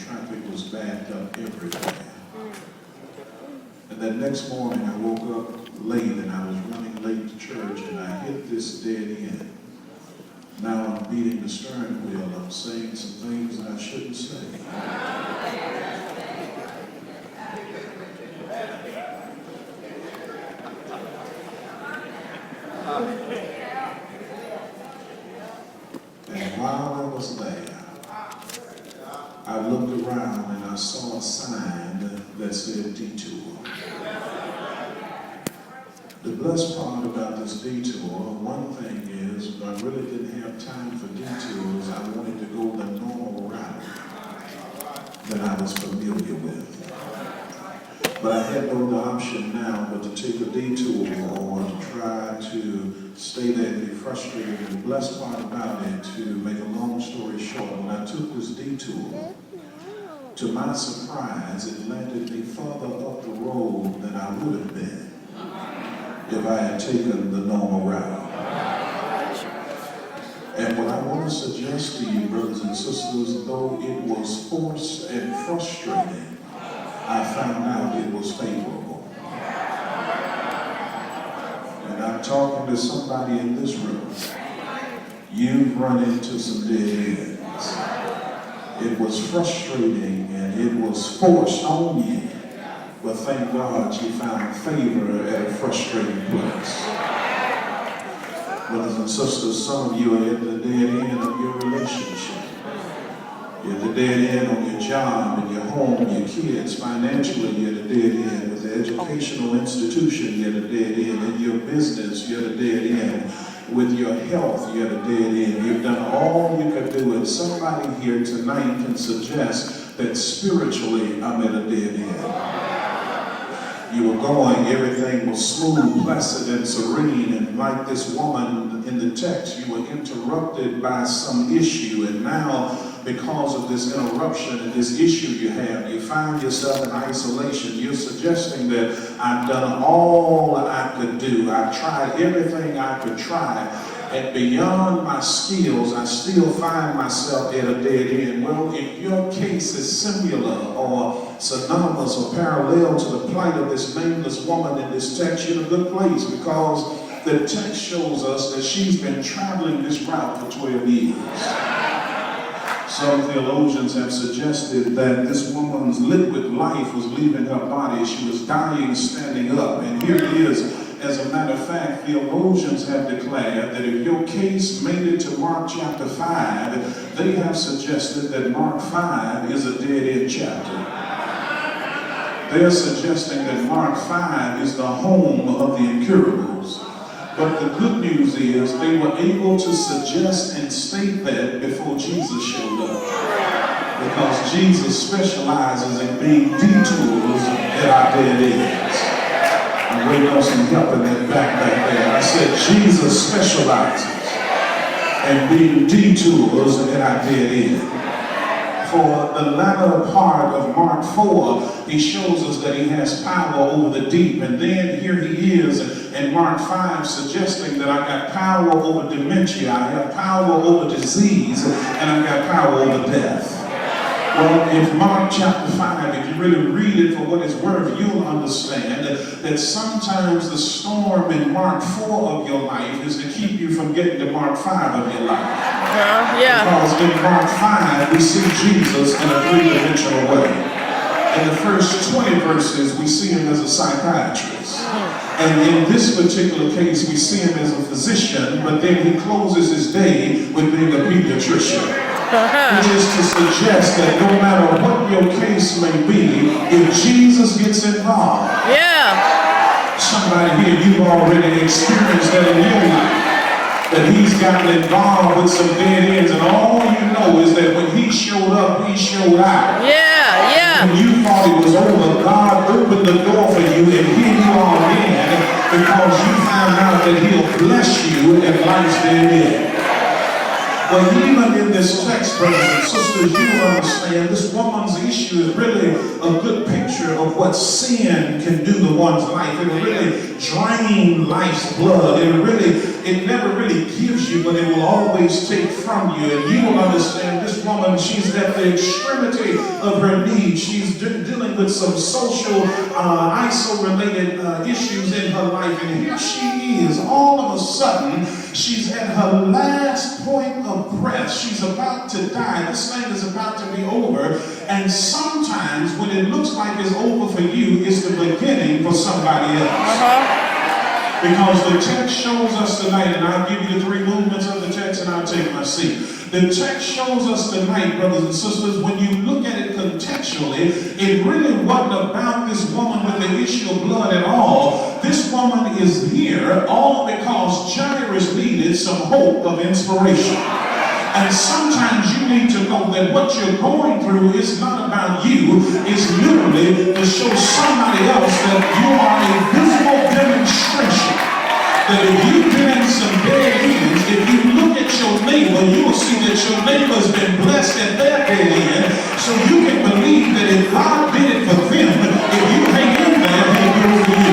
traffic was backed up everywhere. And that next morning I woke up late and I was running late to church and I hit this dead end. Now I'm beating the steering wheel. I'm saying some things that I shouldn't say. And while I was there, I looked around and I saw a sign that said detour. The blessed part about this detour, one thing is, I really didn't have time for detours. I wanted to go the normal route that I was familiar with. But I had no option now but to take a detour or to try to stay there and be frustrated. And the blessed part about it, to make a long story short, when I took this detour, to my surprise, it landed me further up the road than I would have been if I had taken the normal route. And what I want to suggest to you, brothers and sisters, though it was forced and frustrating, I found out it was favorable. And I'm talking to somebody in this room. You've run into some dead ends. It was frustrating and it was forced on you. But thank God you found favor at a frustrating place. Brothers and sisters, some of you are at the dead end of your relationship. You're at the dead end on your job, in your home, your kids. Financially, you're at a dead end. With the educational institution, you're at a dead end. In your business, you're at a dead end. With your health, you're at a dead end. You've done all you could do. And somebody here tonight can suggest that spiritually, I'm at a dead end. You were going, everything was smooth, placid, and serene, and like this woman in the text, you were interrupted by some issue, and now, because of this interruption and this issue you have, you find yourself in isolation. You're suggesting that I've done all I could do. I've tried everything I could try, and beyond my skills, I still find myself at a dead end. Well, if your case is similar or synonymous or parallel to the plight of this nameless woman in this text, you're in a good place, because the text shows us that she's been traveling this route for 12 years. Some theologians have suggested that this woman's liquid life was leaving her body. She was dying standing up. And here it is. As a matter of fact, theologians have declared that if your case made it to Mark chapter 5, they have suggested that Mark 5 is a dead-end chapter. They're suggesting that Mark 5 is the home of the incurables. But the good news is they were able to suggest and state that before Jesus showed up. Because Jesus specializes in being detours at our dead ends. I'm waiting on some help in that back there. I said Jesus specializes in being detours at our dead end. For the latter part of Mark 4, he shows us that he has power over the deep. And then here he is in Mark 5 suggesting that I've got power over dementia, I have power over disease, and I've got power over death. Well, if Mark chapter 5, if you really read it for what it's worth, you'll understand that sometimes the storm in Mark 4 of your life is to keep you from getting to Mark 5 of your life. Because in Mark 5, we see Jesus in a three-dimensional way. In the first 20 verses, we see him as a psychiatrist. And in this particular case, we see him as a physician, but then he closes his day with being a pediatrician. Which is to suggest that no matter what your case may be, if Jesus gets involved, somebody here, you've already experienced that in your life, that he's gotten involved with some dead ends, and all you know is that when he showed up, he showed out. When you thought it was over, God opened the door for you, and here you are again, because you found out that he'll bless you at life's dead end. Well, even in this text, brothers and sisters, you understand this woman's issue is really a good picture of what sin can do to one's life. It will really drain life's blood. It never really gives you, but it will always take from you. And you will understand this woman, she's at the extremity of her need. She's dealing with some social, ISO-related issues in her life. And here she is, all of a sudden, she's at her last point of breath. She's about to die. This thing is about to be over. And sometimes when it looks like it's over for you, it's the beginning for somebody else. Because the text shows us tonight, and I'll give you the 3 movements of the text and I'll take my seat. The text shows us tonight, brothers and sisters, when you look at it contextually, it really wasn't about this woman with the issue of blood at all. This woman is here all because Jairus needed some hope of inspiration. And sometimes you need to know that what you're going through is not about you. It's literally to show somebody else that you are a visible demonstration. That if you've been in some dead ends, if you look at your neighbor, you will see that your neighbor's been blessed at their dead end. So you can believe that if God did it for them, if you hang in there, he'll do it for you.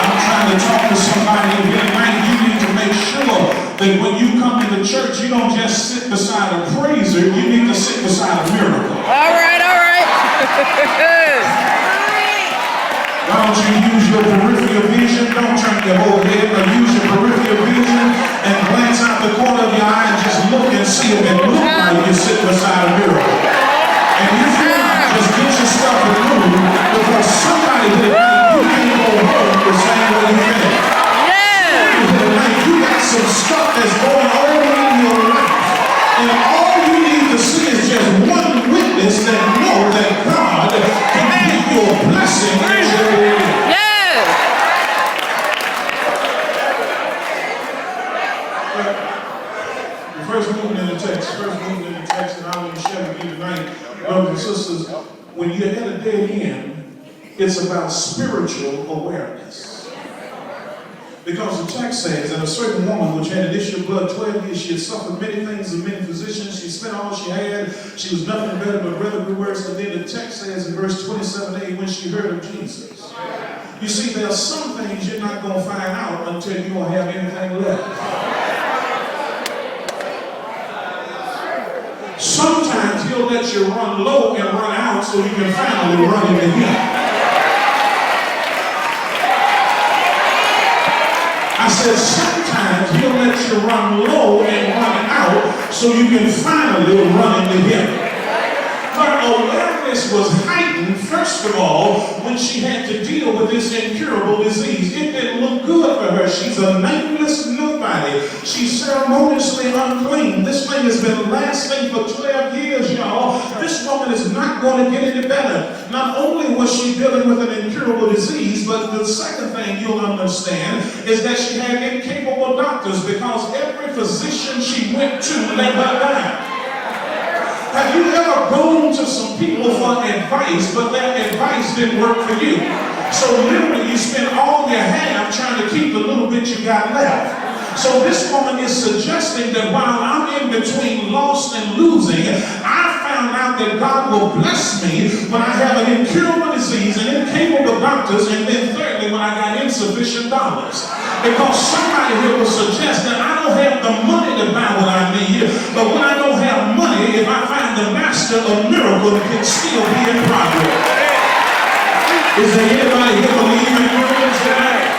I'm trying to talk to somebody here tonight. You need to make sure that when you come to the church, you don't just sit beside a praiser, you need to sit beside a miracle. All right, all right. Why don't you use your peripheral vision? Don't turn your whole head, but use your peripheral vision and glance out the corner of your eye and just look and see if it looks like you're sitting beside a miracle. And if you're not, just get your stuff removed because somebody did you can't go home the same way you came. You got some stuff that's going on in your life. And all you need to see is just one witness that know that God can give you a blessing in your life. Yes. The first movement in the text, and I want to share with you tonight, brothers and sisters, when you're at a dead end, it's about spiritual awareness. Because the text says that a certain woman which had an issue of blood 12 years, she had suffered many things of many physicians, she spent all she had, she was nothing better but rather grew worse. And then the text says in verse 27a, when she heard of Jesus. You see, there are some things you're not going to find out until you don't have anything left. Sometimes he'll let you run low and run out so you can finally run into him. I said, sometimes he'll let you run low and run out so you can finally run into him. Her awareness was heightened, first of all, when she had to deal with this incurable disease. It didn't look good for her. She's a nameless nobody. She's ceremoniously unclean. This thing has been lasting for 12 years, y'all. This woman is not going to get any better. Not only was she dealing with an incurable disease, but the second thing you'll understand is that she had incapable doctors because every physician she went to let her down. Have you ever gone to some people for advice, but their advice didn't work for you? So literally you spend all you have trying to keep the little bit you got left. So this woman is suggesting that while I'm in between lost and losing, I found out that God will bless me when I have an incurable disease and incapable doctors, and then thirdly, when I got insufficient dollars. Because somebody here will suggest that I don't have the money to buy what I need, but when I don't have money, if I find the master of miracle, it can still be in progress. Is there anybody here believe in miracles tonight?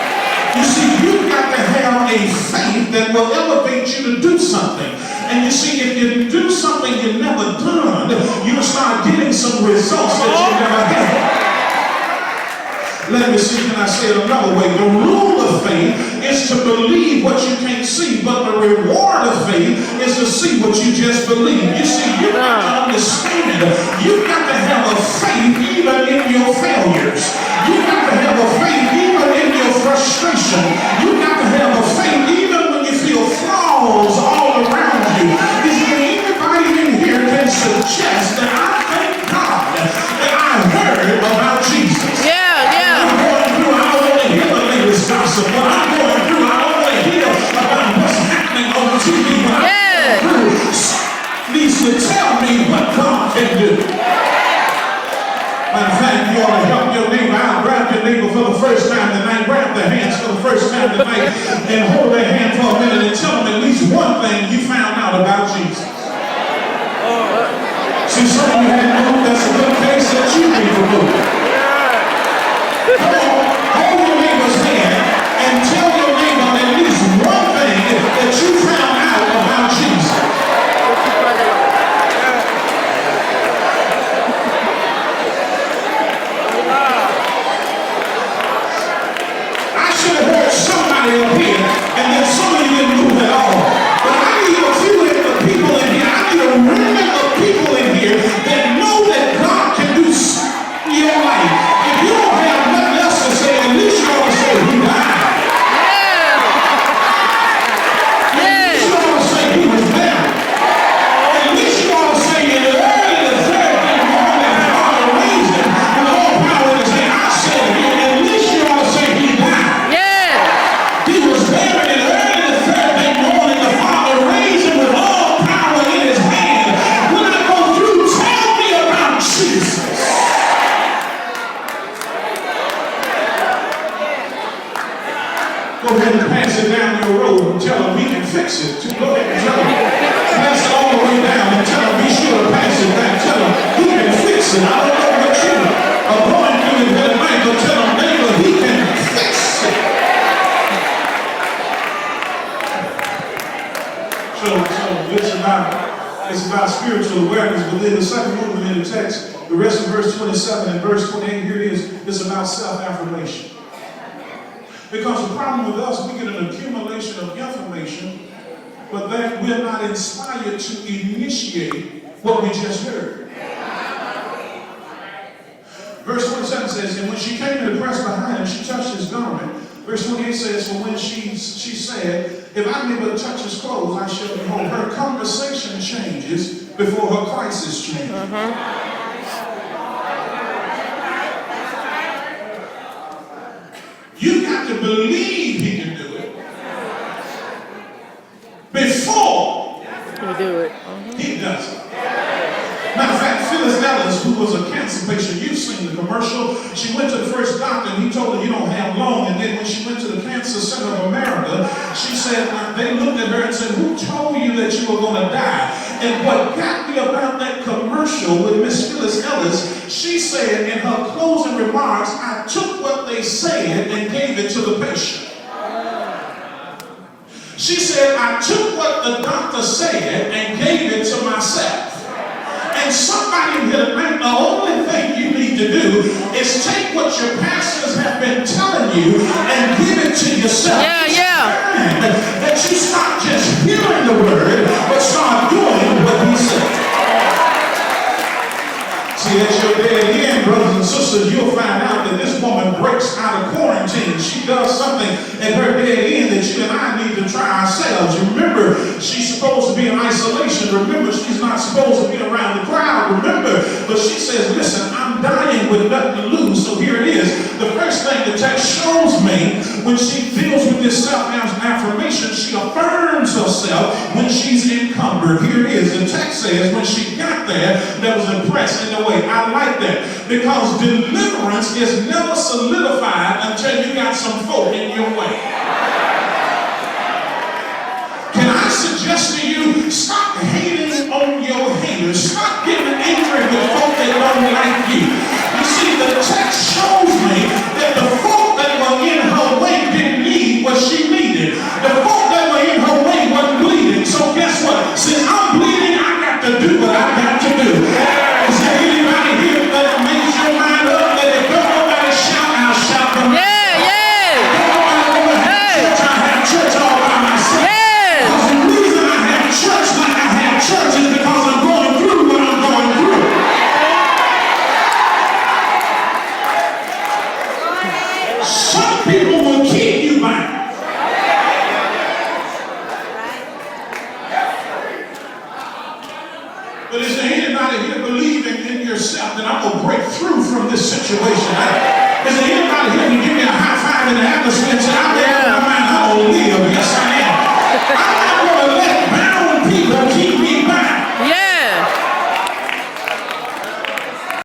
You see, you've got to have a faith that will elevate you to do something. And you see, if you do something you've never done, you'll start getting some results that you never had. Let me see, can I say it another way? The rule of faith is to believe what you can't see, but the reward of faith is to see what you just believe. You see, you've got to understand, you've got to have a faith even in your failures. You've got to have a faith even in your frustration. You've got to have a faith even when you feel flaws all around you. Is there anybody in here can suggest that I thank God that I heard about Jesus? Gossip, but I'm going through, I want to hear about what's happening on TV. person out tonight and hold their hand for a minute and tell them at least one thing you found out about Jesus. See, some of you hadn't moved. That's a good case that you need to move. Come on, hold your neighbor's hand and tell your neighbor at least one thing that you found out about Jesus. I should have heard somebody up here, and then some of you didn't move at all. But I need a few of the people in here. I need a remnant of people in here that know that God can do in your life. If you don't have nothing else to say, at least you ought to say he died. At least you ought to say he was there. At least you ought to say in the early the third day morning, Father raised him and all power in his hand. I said it again. At least you ought to say he died. He was buried in early the third day morning. The Father raised him with all power in his hand. When I go through, tell me about Jesus. Go ahead and pass it down your road and tell him he can fix it. Go ahead and tell him. Pass it all the way down and tell him be sure to pass it back. Tell him he can fix it. I don't know what you are going through in that night, but tell him, neighbor, he can fix it. So it's about spiritual awareness, but then the second movement in the text, the rest of verse 27 and verse 28, here it is, it's about self-affirmation. Because the problem with us, we get an accumulation of information, but then we're not inspired to initiate what we just heard. Verse 27 says, and when she came to the press behind him, she touched his garment. Verse 28 says, for when she said, if I be but touch his clothes, I shall be whole. Her conversation changes before her crisis changes. You got to believe he can do it before he does it. Matter of fact, Phyllis Ellis, who was a cancer patient, you've seen the commercial. She went to the first doctor and he told her you don't have long. And then when she went to the Cancer Center of America, she said, they looked at her and said, who told you that you were going to die? And what got me about that commercial with Miss Phyllis Ellis, she said in her closing remarks, I took what they said and gave it to the patient. She said, I took what the doctor said and gave it to myself. And somebody here tonight, the only thing you need to do is take what your pastors have been telling you and give it to yourself. That you stop just hearing the word, but start doing what he said. See, at your dead end, brothers and sisters, you'll find out that this woman breaks out of quarantine. She does something at her dead end that you and I need to try ourselves. Remember, she's supposed to be in isolation. Remember, she's not supposed to be around the crowd. Remember, but she says, listen, I'm dying with nothing to lose. So here it is. The first thing the text shows me when she deals with this self-affirmation, she affirms herself when she's encumbered. Here it is. The text says when she got there, that was impressed in a way. I like that because deliverance is never solidified until you got some folk in your way. Can I suggest to you, stop hating on your haters. Stop getting angry with folk that don't like you. You see, the text shows me that the folk that were in her way didn't need what she needed. The folk that were in her way wasn't bleeding. So guess what? Since I'm bleeding, I got to do what I got to do. Is there anybody here that makes your mind up that if don't nobody shout, I'll shout from the church, I have church all by myself. Because the reason I have church like I have church is because I'm going through what I'm going through. Some people will keep you bound. But is there anybody here believing in yourself that I'm going to break through from this situation? Is there anybody here who give me a high five in the atmosphere and say, I'm there in my mind, I'm going to live? Yes, I am.